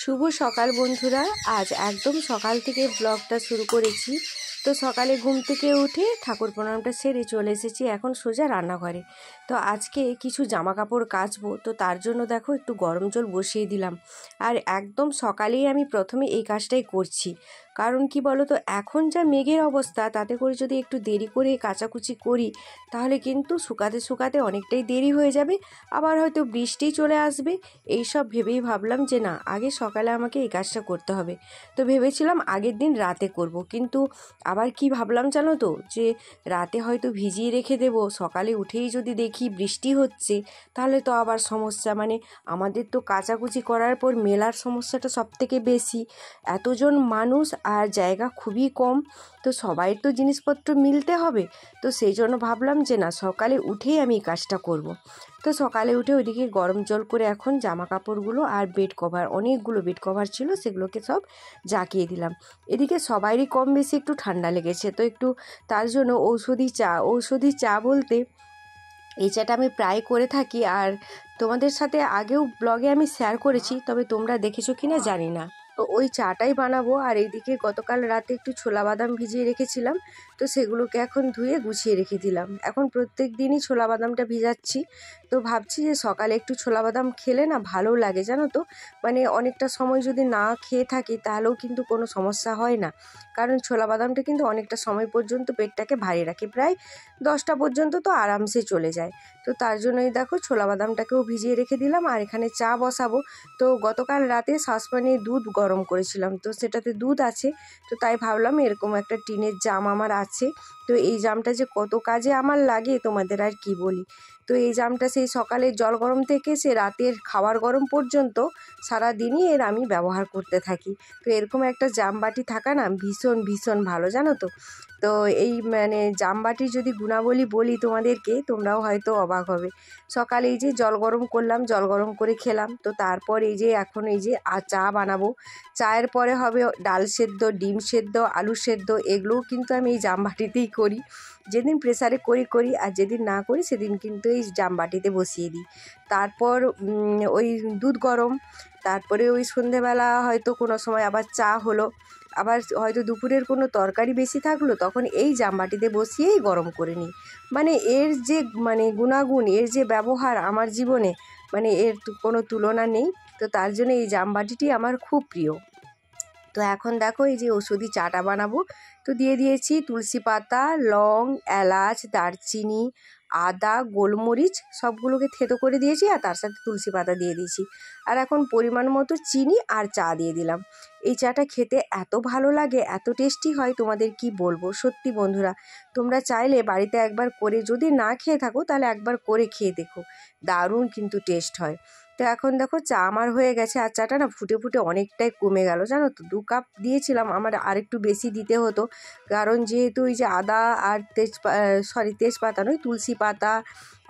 শুভ সকাল বন্ধুরা। আজ একদম সকাল থেকে ব্লগটা শুরু করেছি। তো সকালে ঘুম থেকে উঠে ঠাকুর প্রণামটা সেরে চলে এসেছি এখন সোজা রান্নাঘরে। তো আজকে কিছু জামা কাপড় কাচবো, তো তার জন্য দেখো একটু গরম জল বসিয়ে দিলাম। আর একদম সকালেই আমি প্রথমে এই কাজটাই করছি, কারণ কি বলো তো, এখন যা মেঘের অবস্থা, তাতে করে যদি একটু দেরি করে কাচাকুচি করি তাহলে কিন্তু শুকাতে শুকাতে অনেকটাই দেরি হয়ে যাবে, আবার হয়তো বৃষ্টি চলে আসবে। এই সব ভেবেই ভাবলাম যে না, আগে সকালে আমাকে এই কাজটা করতে হবে। তো ভেবেছিলাম আগের দিন রাতে করব, কিন্তু আবার কি ভাবলাম জানো তো, যে রাতে হয়তো ভিজিয়ে রেখে দেব, সকালে উঠেই যদি দেখি বৃষ্টি হচ্ছে তাহলে তো আবার সমস্যা। মানে আমাদের তো কাচাকুচি করার পর মেলার সমস্যাটা সব থেকে বেশি। এতজন মানুষ আর জায়গা খুবই কম, তো সবাই তো জিনিসপত্র মিলতে হবে। তো সেই জন্য ভাবলাম যে না, সকালে উঠেই আমি এই কাজটা করব। তো সকালে উঠে ওইদিকে গরম জল করে এখন জামা কাপড়গুলো আর বেড কভার, অনেকগুলো বেড কভার ছিল, সেগুলোকে সব জাকিয়ে দিলাম। এদিকে সবারই কম বেশি একটু ঠান্ডা লেগেছে, তো একটু তার জন্য ঔষধি চা বলতে এই চাটা আমি প্রায় করে থাকি, আর তোমাদের সাথে আগেও ব্লগে আমি শেয়ার করেছি, তবে তোমরা দেখেছো কিনা জানি না। তো ওই চাটাই বানাবো। আর এইদিকে গতকাল রাতে একটু ছোলা বাদাম ভিজিয়ে রেখেছিলাম, তো সেগুলোকে এখন ধুয়ে গুছিয়ে রেখে দিলাম। এখন প্রত্যেক দিনই ছোলা বাদামটা ভিজাচ্ছি। তো ভাবছি যে সকালে একটু ছোলা বাদাম খেলে না ভালো লাগে, জানো তো। মানে অনেকটা সময় যদি না খেয়ে থাকি তাহলেও কিন্তু কোনো সমস্যা হয় না, কারণ ছোলা বাদামটা কিন্তু অনেকটা সময় পর্যন্ত পেটটাকে ভারী রাখে, প্রায় 10টা পর্যন্ত তো আরামসে চলে যায়। তো তার জন্যই দেখো ছোলা বাদামটাকেও ভিজিয়ে রেখে দিলাম, আর এখানে চা বসাবো। তো গতকাল রাতে সসপ্যানে দুধ গরম করেছিলাম, তো সেটাতে দুধ আছে। তো তাই ভাবলাম এরকম একটা টিনের জাম আমার আছে, তো এই জামটা যে কত কাজে আমার লাগে তোমাদের আর কি বলি। তো এই জামটা সেই সকালে জল গরম থেকে সে রাতের খাবার গরম পর্যন্ত সারাদিনই এর আমি ব্যবহার করতে থাকি। তো এরকম একটা জাম বাটি থাকা না ভীষণ ভীষণ ভালো, জানো তো। তো এই মানে জামবাটির যদি গুণাবলী বলি তোমাদেরকে, তোমরাও হয়তো অবাক হবে। সকালে এই যে জল গরম করলাম, জল গরম করে খেলাম, তো তারপর এই যে এখন এই যে চা বানাবো। চায়ের পরে হবে ডাল সেদ্ধ, ডিম সেদ্ধ, আলু সেদ্ধ, এগুলোও কিন্তু আমি এই জামবাটিতেই করি। যেদিন প্রেসারে করি, আর যেদিন না করি সেদিন কিন্তু এই জামবাটিতে বসিয়ে দিই। তারপর ওই দুধ গরম, তারপরে ওই সন্ধেবেলা হয়তো কোনো সময় আবার চা হলো, আবার হয়তো দুপুরের কোনো তরকারি বেশি থাকলো, তখন এই জামবাটিতে বসিয়েই গরম করে নিই। মানে এর যে গুণাগুণ, এর যে ব্যবহার আমার জীবনে, মানে এর কোনো তুলনা নেই। তো তার জন্য এই জামবাটিটি আমার খুব প্রিয়। তো এখন দেখো এই যে ওষুধি চাটা বানাবো, তো দিয়ে দিয়েছি তুলসী পাতা, লং, এলাচ, দারচিনি, আদা, গোলমরিচ সবগুলোকে থেতো করে দিয়েছি, আর তার সাথে তুলসী পাতা দিয়ে দিয়েছি। আর এখন পরিমাণ মতো চিনি আর চা দিয়ে দিলাম। এই চাটা খেতে এত ভালো লাগে, এত টেস্টি হয়, তোমাদের কি বলবো। সত্যি বন্ধুরা, তোমরা চাইলে বাড়িতে একবার করে, যদি না খেয়ে থাকো তাহলে একবার করে খেয়ে দেখো, দারুণ কিন্তু টেস্ট হয়। তো এখন দেখো চা আমার হয়ে গেছে, আর চাটা না ফুটে ফুটে অনেকটাই কমে গেল, জানো তো। 2 কাপ দিয়েছিলাম, আমার আরেকটু বেশি দিতে হতো, কারণ যেহেতু ওই যে আদা আর তেজপাতা নয়, তুলসী পাতা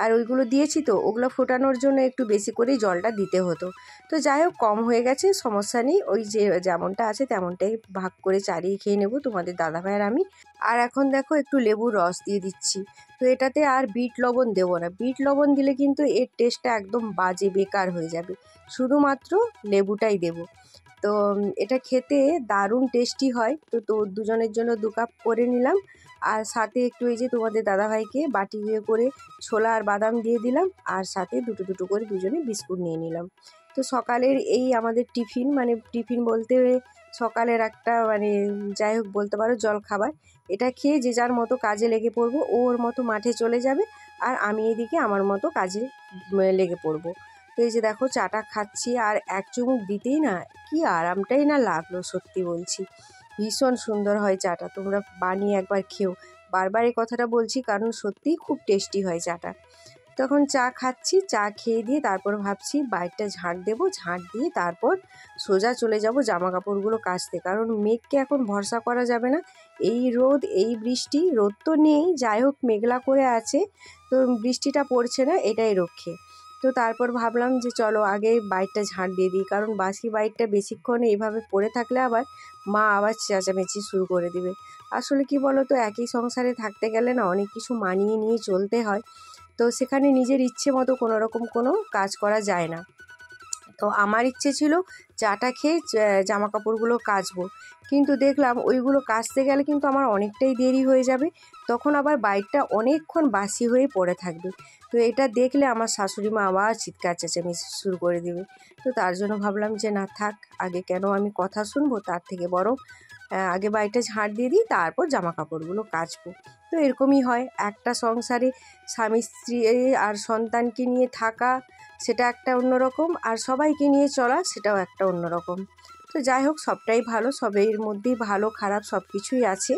আর ওইগুলো দিয়েছি, তো ওগুলো ফোটানোর জন্য একটু বেশি করেই জলটা দিতে হতো। তো যাই হোক, কম হয়ে গেছে, সমস্যা নেই। ওই যে যেমনটা আছে তেমনটাই ভাগ করে চারিয়ে খেয়ে নেবো তোমাদের দাদাভাই আর আমি। আর এখন দেখো একটু লেবুর রস দিয়ে দিচ্ছি। তো এটাতে আর বিট লবণ দেবো না, বিট লবণ দিলে কিন্তু এর টেস্টটা একদম বাজে, বেকার হয়ে যাবে। শুধুমাত্র লেবুটাই দেবো। তো এটা খেতে দারুণ টেস্টি হয়। তো দুজনের জন্য 2 কাপ করে নিলাম, আর সাথে একটু এই যে তোমাদের দাদাভাইকে বাটি করে ছোলা আর বাদাম দিয়ে দিলাম, আর সাথে দুটো দুটো করে দুজনে বিস্কুট নিয়ে নিলাম। তো সকালের এই আমাদের টিফিন, মানে টিফিন বলতে সকালের একটা যাই হোক বলতে পারো জলখাবার। এটা খেয়ে যে যার মতো কাজে লেগে পড়বো, ওর মতো মাঠে চলে যাবে, আর আমি এদিকে আমার মতো কাজে লেগে পড়বো। তো এই যে দেখো চাটা খাচ্ছি, আর এক চুমুক দিতেই না কি আরামটাই না লাগলো, সত্যি বলছি। ভীষণ সুন্দর হয় চাটা, তোমরা বানিয়ে একবার খেও। বারবার এই কথাটা বলছি, কারণ সত্যিই খুব টেস্টি হয় চাটা। তখন চা খাচ্ছি, চা খেয়ে দিয়ে তারপর ভাবছি বাইরটা ঝাঁট দেবো, ঝাঁট দিয়ে তারপর সোজা চলে যাব জামা কাপড়গুলো কাচতে, কারণ মেঘকে এখন ভরসা করা যাবে না। এই রোদ, এই বৃষ্টি, রোদ তো নেই, যাই হোক মেঘলা করে আছে, তো বৃষ্টিটা পড়ছে না, এটাই রক্ষে। তো তারপর ভাবলাম যে চলো আগে বাইরটা ঝাঁট দিয়ে দিই, কারণ বাসি বাইরটা বেশিক্ষণ এইভাবে পড়ে থাকলে আবার মা আবার চেঁচামেচি শুরু করে দিবে। আসলে কি বলো তো, একই সংসারে থাকতে গেলে না অনেক কিছু মানিয়ে নিয়ে চলতে হয়, তো সেখানে নিজের ইচ্ছে মতো কোনো রকম কোনো কাজ করা যায় না। তো আমার ইচ্ছে ছিল চাটা খেয়ে জামা কাপড়গুলো কাচবো, কিন্তু দেখলাম ওইগুলো কাচতে গেলে কিন্তু আমার অনেকটাই দেরি হয়ে যাবে, তখন আবার বাইকটা অনেকক্ষণ বাসি হয়ে পড়ে থাকবে। তো এটা দেখলে আমার শাশুড়ি মা আবার চিৎকার চেঁচামেচি শুরু করে দেবে। তো তার জন্য ভাবলাম যে না থাক, আগে কেন আমি কথা শুনবো, তার থেকে বরং আগে বাড়িটা ঝাঁট দিয়ে দিই, তারপর জামা কাপড়গুলো কাচবো। তো এরকমই হয়, একটা সংসারে স্বামী স্ত্রী আর সন্তানকে নিয়ে থাকা সেটা একটা অন্যরকম, আর সবাইকে নিয়ে চলা সেটাও একটা অন্যরকম। তো যাই হোক, সবটাই ভালো, সবের মধ্যেই ভালো খারাপ সব কিছুই আছে।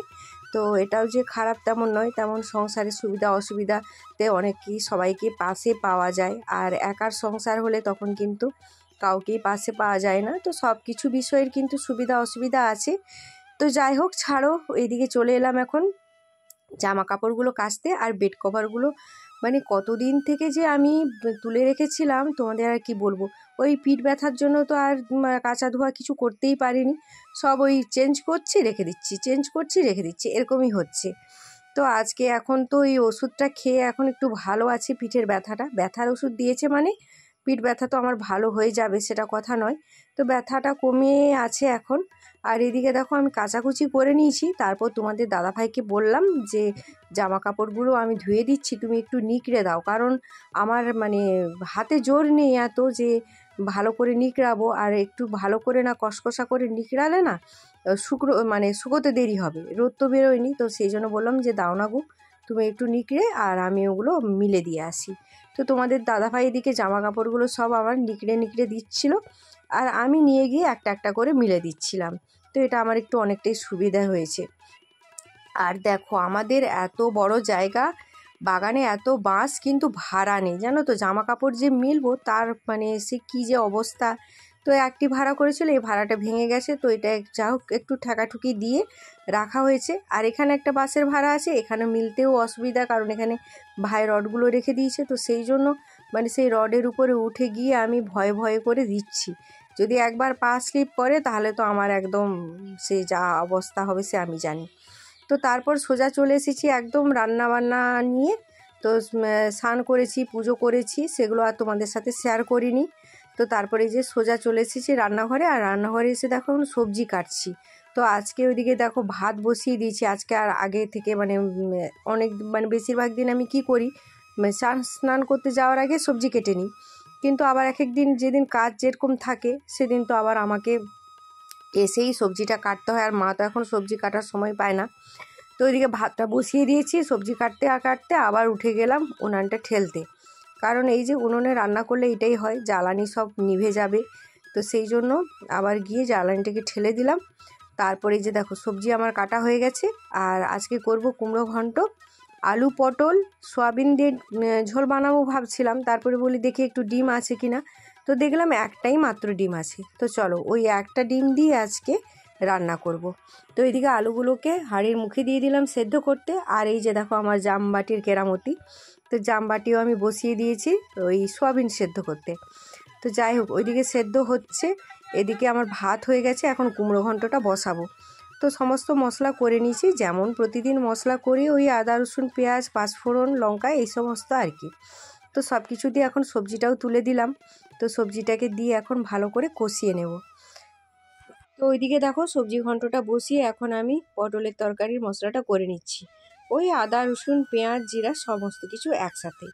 তো এটাও যে খারাপ তেমন নয়, তেমন সংসারের সুবিধা অসুবিধাতে অনেকই সবাইকে পাশে পাওয়া যায়, আর একার সংসার হলে তখন কিন্তু কাউকেই পাশে পাওয়া যায় না। তো সব কিছু বিষয়ের কিন্তু সুবিধা অসুবিধা আছে। তো যাই হোক, ছাড়ো, এইদিকে চলে এলাম এখন জামা কাপড়গুলো কাচতে। আর বেড কভারগুলো মানে কতদিন থেকে যে আমি তুলে রেখেছিলাম তোমাদের আর কি বলবো, ওই পিঠ ব্যথার জন্য তো আর কাচা ধোয়া কিছু করতেই পারিনি, সব ওই চেঞ্জ করছি রেখে দিচ্ছি, চেঞ্জ করছি রেখে দিচ্ছি, এরকমই হচ্ছে। তো আজকে এখন তো এই ওষুধটা খেয়ে এখন একটু ভালো আছি, পিঠের ব্যথার ওষুধ দিয়েছে মানে পিঠ ব্যথা তো আমার ভালো হয়ে যাবে সেটা কথা নয়, তো ব্যথাটা কমিয়ে আছে এখন। আর এদিকে দেখো আমি কাচাকুচি করে নিয়েছি, তারপর তোমাদের দাদাভাইকে বললাম যে জামা কাপড়গুলো আমি ধুয়ে দিচ্ছি, তুমি একটু নিকড়ে দাও, কারণ আমার মানে হাতে জোর নেই এত যে ভালো করে নিকড়াবো, আর একটু ভালো করে না কষকষা করে নিকড়ালে না শুকোতে দেরি হবে, রোদ তো বেরোয়নি। তো সেই জন্য বললাম যে দাও না গো, তুমি একটু নিকড়ে আর আমি ওগুলো মিলে দিয়ে আসি। তো তোমাদের দাদাভাই এদিকে জামা কাপড়গুলো সব আমার নিকড়ে দিচ্ছিল, আর আমি নিয়ে গিয়ে একটা একটা করে মিলে দিচ্ছিলাম। তো এটা আমার একটু অনেকটাই সুবিধা হয়েছে। আর দেখো আমাদের এত বড় জায়গা, বাগানে এত বাঁশ, কিন্তু ভাড়া নেই জানো তো, জামা কাপড় যে মিলবো তার মানে সে কী যে অবস্থা। তো একটি ভাড়া করেছিল, এই ভাড়াটা ভেঙে গেছে, তো এটা যা হোক একটু ঠেকাঠুকি দিয়ে রাখা হয়েছে। আর এখানে একটা বাসের ভাড়া আছে, এখানে মিলতেও অসুবিধা, কারণ এখানে ভাই রডগুলো রেখে দিয়েছে, তো সেই জন্য মানে সেই রডের উপরে উঠে গিয়ে আমি ভয়ে ভয়ে করে দিচ্ছি, যদি একবার পা স্লিপ করে তাহলে তো আমার একদম সে যা অবস্থা হবে সে আমি জানি। তো তারপর সোজা চলে এসেছি একদম রান্না বান্না নিয়ে। তো স্নান করেছি, পুজো করেছি, সেগুলো আর তোমাদের সাথে শেয়ার করিনি। তো তারপরে যে সোজা চলে এসেছি রান্নাঘরে, আর রান্নাঘরে এসে দেখো এখন সবজি কাটছি। তো আজকে ওইদিকে দেখো ভাত বসিয়ে দিয়েছি আজকে, আর আগে থেকে মানে অনেক মানে বেশিরভাগ দিন আমি কি করি, স্নান করতে যাওয়ার আগে সবজি কেটে নিই, কিন্তু আবার এক এক দিন যেদিন কাজ যেরকম থাকে সেদিন তো আবার আমাকে এসেই সবজিটা কাটতে হয়, আর মা তো এখন সবজি কাটার সময় পায় না। তো ওইদিকে ভাতটা বসিয়ে দিয়েছি, সবজি কাটতে কাটতে আবার উঠে গেলাম উনানটা ঠেলতে, কারণ এই যে উনুনে রান্না করলে এটাই হয়, জ্বালানি সব নিভে যাবে। তো সেই জন্য আবার গিয়ে জ্বালানিটাকে ঠেলে দিলাম। তারপরে যে দেখো সবজি আমার কাটা হয়ে গেছে, আর আজকে করব কুমড়ো ঘন্ট, আলু পটল সয়াবিন দিয়ে ঝোল বানাবো ভাবছিলাম, তারপরে বলি দেখি একটু ডিম আছে কিনা, তো দেখলাম একটাই মাত্র ডিম আছে, তো চলো ওই একটা ডিম দিয়ে আজকে রান্না করব। তো এইদিকে আলুগুলোকে হাঁড়ির মুখে দিয়ে দিলাম সেদ্ধ করতে, আর এই যে দেখো আমার জামবাটির কেরামতি, তো জামবাটিও আমি বসিয়ে দিয়েছি ওই সয়াবিন সেদ্ধ করতে। তো যাই হোক, ওইদিকে সেদ্ধ হচ্ছে, এদিকে আমার ভাত হয়ে গেছে, এখন কুমড়ো ঘন্টটা বসাবো। তো সমস্ত মশলা করে নিয়েছি, যেমন প্রতিদিন মশলা করি, ওই আদা রসুন পেঁয়াজ পাঁচফোড়ন লঙ্কা এই সমস্ত আর কি। তো সব কিছু দিয়ে এখন সবজিটাও তুলে দিলাম, তো সবজিটাকে দিয়ে এখন ভালো করে কষিয়ে নেব। তো ওইদিকে দেখো সবজি ঘন্টটা বসিয়ে এখন আমি পটলের তরকারির মশলাটা করে নিচ্ছি, ওই আদা রসুন পেঁয়াজ জিরা সমস্ত কিছু একসাথে।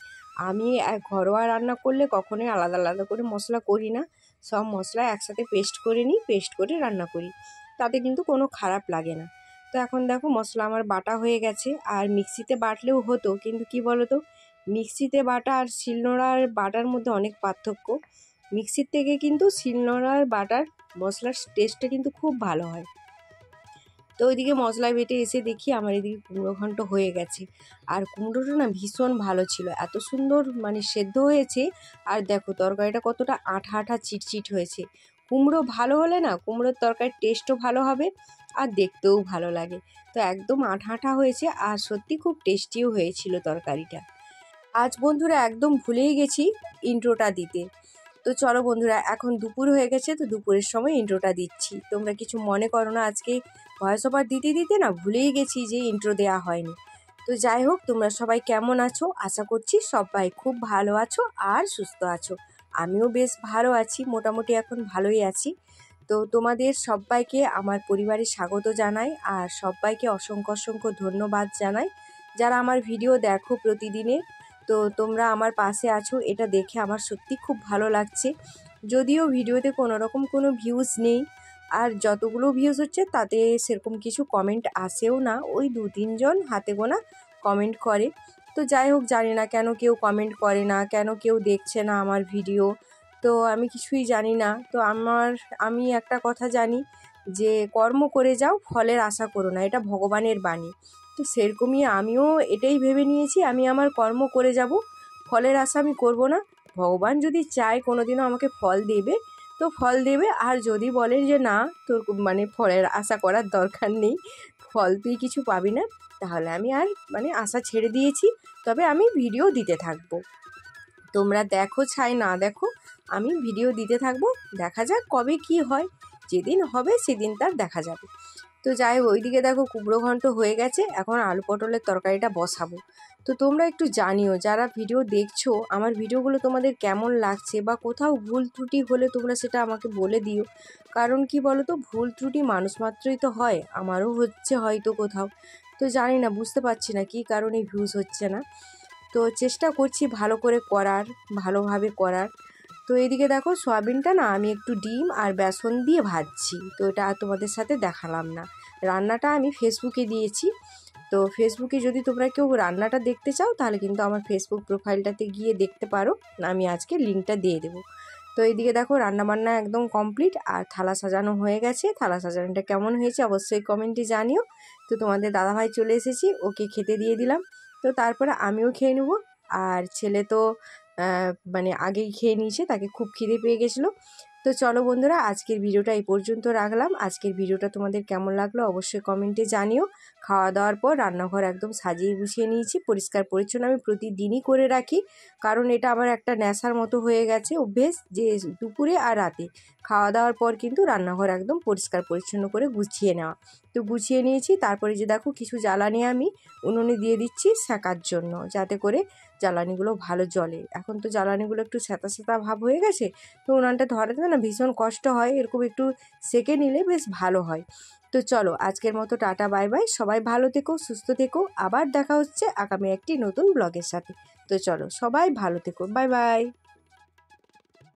আমি ঘরোয়া রান্না করলে কখনোই আলাদা আলাদা করে মশলা করি না, সব মশলা একসাথে পেস্ট করে নিই, পেস্ট করে রান্না করি, তাতে কিন্তু কোনো খারাপ লাগে না। তো এখন দেখো মশলা আমার বাটা হয়ে গেছে, আর মিক্সিতে বাটলেও হতো, কিন্তু কি বলো তো, মিক্সিতে বাটা আর শিলনোড়ার বাটার মধ্যে অনেক পার্থক্য। মিক্সির থেকে কিন্তু শিলনোড়ার বাটার মশলার টেস্টটা কিন্তু খুব ভালো হয়। তো ওইদিকে মশলা বেটে এসে দেখি আমার এদিকে কুমড়ো ঘন্ট হয়ে গেছে, আর কুমড়োটা না ভীষণ ভালো ছিল, এত সুন্দর মানে সেদ্ধ হয়েছে, আর দেখো তরকারিটা কতটা আঠা আঠা চিটচিট হয়েছে। কুমড়ো ভালো হলে না কুমড়োর তরকারির টেস্টও ভালো হবে, আর দেখতেও ভালো লাগে। তো একদম আঠা আঠা হয়েছে, আর সত্যি খুব টেস্টিও হয়েছিল তরকারিটা। আজ বন্ধুরা একদম ভুলেই গেছি ইন্ট্রোটা দিতে। তো চলো বন্ধুরা, এখন দুপুর হয়ে গেছে, তো দুপুরের সময় ইন্ট্রোটা দিচ্ছি, তোমরা কিছু মনে করো না, আজকে ভয়েস ওভার দিতে দিতে না ভুলেই গেছি যে ইন্ট্রো দেওয়া হয়নি। তো যাই হোক, তোমরা সবাই কেমন আছো, আশা করছি সবাই খুব ভালো আছো আর সুস্থ আছো। আমিও বেশ ভালো আছি, মোটামুটি এখন ভালোই আছি। তো তোমাদের সবাইকে আমার পরিবারে স্বাগত জানাই, আর সবাইকে অসংখ্য অসংখ্য ধন্যবাদ জানাই যারা আমার ভিডিও দেখো প্রতিদিনের। তো তোমরা আমার পাশে আছো, এটা দেখে আমার সত্যি খুব ভালো লাগছে। যদিও ভিডিওতে কোনো রকম কোনো ভিউজ নেই, আর যতগুলো ভিউজ হচ্ছে তাতে সেরকম কিছু কমেন্ট আসেও না, ওই 2-3 জন হাতে গোনা কমেন্ট করে। তো যাই হোক, জানি না কেন কেউ কমেন্ট করে না, কেন কেউ দেখছে না আমার ভিডিও, তো আমি কিছুই জানি না। তো আমি একটা কথা জানি যে কর্ম করে যাও, ফলের আশা করো না, এটা ভগবানের বাণী। তো সেরকমই আমিও এটাই ভেবে নিয়েছি, আমি আমার কর্ম করে যাব, ফলের আশা আমি করব না। ভগবান যদি চায় কোনো দিনও আমাকে ফল দেবে তো ফল দেবে, আর যদি বলেন যে না তোর মানে ফলের আশা করার দরকার নেই, ফল তুই কিছু পাবি না, তাহলে আমি আর মানে আশা ছেড়ে দিয়েছি। তবে আমি ভিডিও দিতে থাকবো, তোমরা দেখো চাই না দেখো, আমি ভিডিও দিতে থাকবো। দেখা যাক কবে কি হয়, যেদিন হবে সেদিন তার দেখা যাবে। তো যাই হোক, ওইদিকে দেখো কুমড়ো ঘন্ট হয়ে গেছে, এখন আলু পটলের তরকারিটা বসাবো। তো তোমরা একটু জানিও, যারা ভিডিও দেখছো আমার ভিডিওগুলো তোমাদের কেমন লাগছে, বা কোথাও ভুল ত্রুটি হলে তোমরা সেটা আমাকে বলে দিও। কারণ কি বলো তো, ভুল ত্রুটি মানুষ মাত্রই তো হয়, আমারও হচ্ছে হয়তো কোথাও। তো জানি না, বুঝতে পারছি না কী কারণে ভিউজ হচ্ছে না। তো চেষ্টা করছি ভালো করে করার, ভালোভাবে করার। তো এদিকে দেখো সয়াবিনটা না আমি একটু ডিম আর বেসন দিয়ে ভাজছি, তো এটা আর তোমাদের সাথে দেখালাম না। রান্নাটা আমি ফেসবুকে দিয়েছি, তো ফেসবুকে যদি তোমরা কেউ রান্নাটা দেখতে চাও তাহলে কিন্তু আমার ফেসবুক প্রোফাইলটাতে গিয়ে দেখতে পারো, আমি আজকে লিঙ্কটা দিয়ে দেবো। তো এইদিকে দেখো রান্নাবান্না একদম কমপ্লিট, আর থালা সাজানো হয়ে গেছে। থালা সাজানোটা কেমন হয়েছে অবশ্যই কমেন্টে জানিও। তো তোমাদের দাদাভাই চলে এসেছি, ওকে খেতে দিয়ে দিলাম। তো তারপরে আমিও খেয়ে নেবো, আর ছেলে তো মানে আগেই খেয়ে নিয়েছে, তাকে খুব খিদে পেয়ে গেছিলো। তো চলো বন্ধুরা, আজকের ভিডিওটা এই পর্যন্ত রাখলাম। আজকের ভিডিওটা তোমাদের কেমন লাগলো অবশ্যই কমেন্টে জানিও। খাওয়া দাওয়ার পর রান্নাঘর একদম সাজিয়ে গুছিয়ে নিয়েছি, পরিষ্কার পরিচ্ছন্ন আমি প্রতিদিনই করে রাখি, কারণ এটা আমার একটা নেশার মতো হয়ে গেছে অভ্যেস, যে দুপুরে আর রাতে খাওয়া দাওয়ার পর কিন্তু রান্নাঘর একদম পরিষ্কার পরিচ্ছন্ন করে গুছিয়ে নেওয়া। তো গুছিয়ে নিয়েছি, তারপরে যে দেখো কিছু জ্বালানি আমি উনুনে দিয়ে দিচ্ছি সেকার জন্য, যাতে করে জ্বালানিগুলো ভালো জ্বলে। এখন তো জ্বালানিগুলো একটু স্যাঁতা স্যাঁতা ভাব হয়ে গেছে, তো উনানটা ধরাতে না ভীষণ কষ্ট হয়, এরকম একটু সেকে নিলে বেশ ভালো হয়। তো চলো আজকের মতো টাটা বাই বাই, সবাই ভালো থেকো, সুস্থ থেকো, আবার দেখা হচ্ছে আগামী একটি নতুন ব্লগের সাথে। তো চলো সবাই ভালো থেকো, বাই বাই।